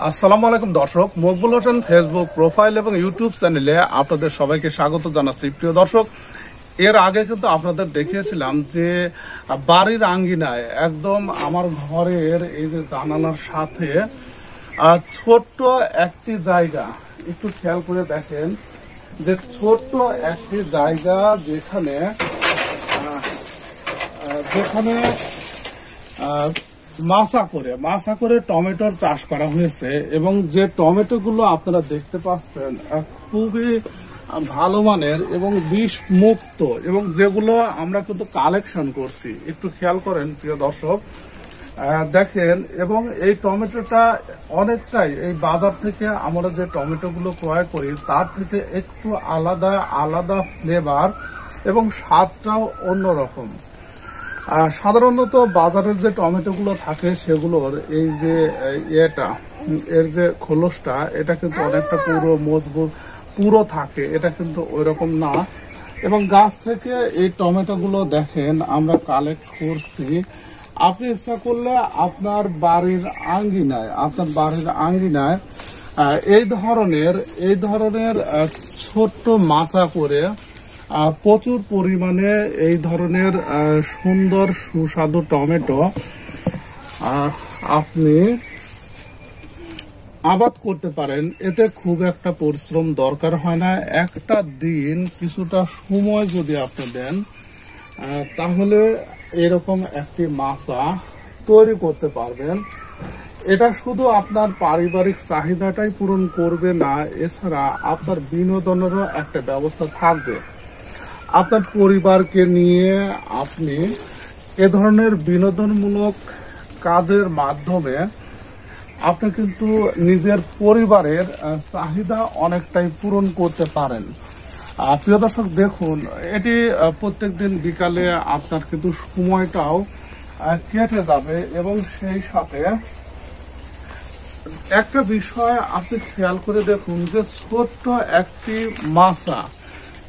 আসসালামু আলাইকুম দর্শক, মকবুল হোসেন ফেসবুক প্রোফাইল এবং ইউটিউব চ্যানেলে আপনাদের সবাইকে স্বাগত জানাচ্ছি। প্রিয় দর্শক, এর আগে কিন্তু আপনাদের দেখিয়েছিলাম যে বাড়ির আঙ্গিনায় একদম আমার ঘরের এই যে জানালার সাথে ছোট্ট একটি জায়গা, একটু খেয়াল করে দেখেন যে ছোট্ট একটি জায়গা যেখানে মাচা করে টমেটোর চাষ করা হয়েছে এবং যে টমেটো গুলো আপনারা দেখতে পাচ্ছেন খুবই ভালো মানের এবং বিষ মুক্ত, এবং যেগুলো আমরা কিন্তু কালেকশন করছি। একটু খেয়াল করেন প্রিয় দর্শক, দেখেন। এবং এই টমেটোটা অনেকটাই এই বাজার থেকে আমরা যে টমেটো গুলো ক্রয় করি তার থেকে একটু আলাদা ফ্লেভার এবং স্বাদটাও অন্যরকম। সাধারণত বাজারের যে টমেটো গুলো থাকে সেগুলোর এই যে এর যে খোলসটা, এটা কিন্তু অনেকটা পুরো থাকে, এটা কিন্তু ওইরকম না। এবং গাছ থেকে এই টমেটো গুলো দেখেন আমরা কালেক্ট করছি। আপনি ইচ্ছা করলে আপনার বাড়ির আঙ্গিনায় এই ধরনের ছোট্ট মাচা করে প্রচুর পরিমাণে এই ধরনের সুন্দর সুস্বাদু টমেটো আপনি আবাদ করতে পারেন। এতে খুব একটা পরিশ্রম দরকার হয় না। একটা দিন কিছুটা সময় যদি আপনি দেন তাহলে এরকম একটি মাচা তৈরি করতে পারবেন। এটা শুধু আপনার পারিবারিক চাহিদাটাই পূরণ করবে না, এছাড়া আপনার বিনোদনেরও একটা ব্যবস্থা থাকবে। আপনার পরিবারকে নিয়ে আপনি এ ধরনের বিনোদনমূলক কাজের মাধ্যমে আপনি কিন্তু নিজের পরিবারের চাহিদা অনেকটাই পূরণ করতে পারেন। প্রিয় দর্শক, দেখুন, এটি প্রত্যেকদিন বিকালে আপনার কিন্তু সময়টাও কেটে যাবে। এবং সেই সাথে একটা বিষয় আপনি খেয়াল করে দেখুন যে ছোট্ট একটি মাচা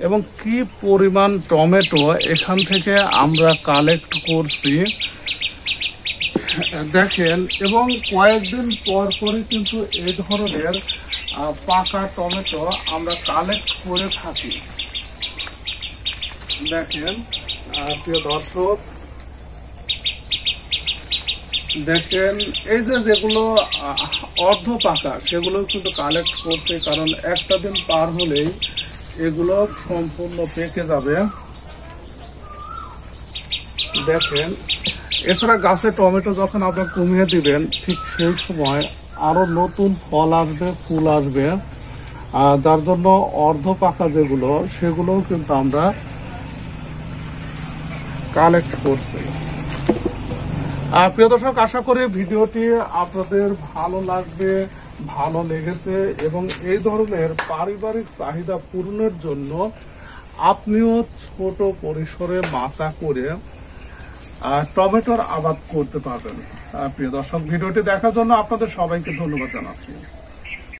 এবং কি পরিমাণ টমেটো এখান থেকে আমরা কালেক্ট করছি দেখেন। এবং কয়েকদিন পরই কিন্তু এই ধরনের পাকা টমেটো আমরা কালেক্ট করে থাকি। দেখেন প্রিয় দর্শক, দেখেন এই যেগুলো অর্ধ পাকা সেগুলো কিন্তু কালেক্ট করছে, কারণ একটা দিন পার হলেই এগুলো সম্পূর্ণ পেকে যাবে। দেখেন, এছাড়া গাছে টমেটো যখন আপনার কমিয়ে দিবেন ঠিক সেই সময় আরো নতুন ফল আসবে, ফুল আসবে, যার জন্য অর্ধ পাকা যেগুলো সেগুলোও কিন্তু আমরা কালেক্ট করছি। প্রিয় দর্শক, আশা করি ভিডিওটি আপনাদের ভালো লেগেছে এবং এই ধরনের পারিবারিক চাহিদা পূরণের জন্য আপনিও ছোট পরিসরে মাচা করে টমেটোর আবাদ করতে পারবেন। প্রিয় দর্শক, ভিডিওটি দেখার জন্য আপনাদের সবাইকে ধন্যবাদ জানাচ্ছি।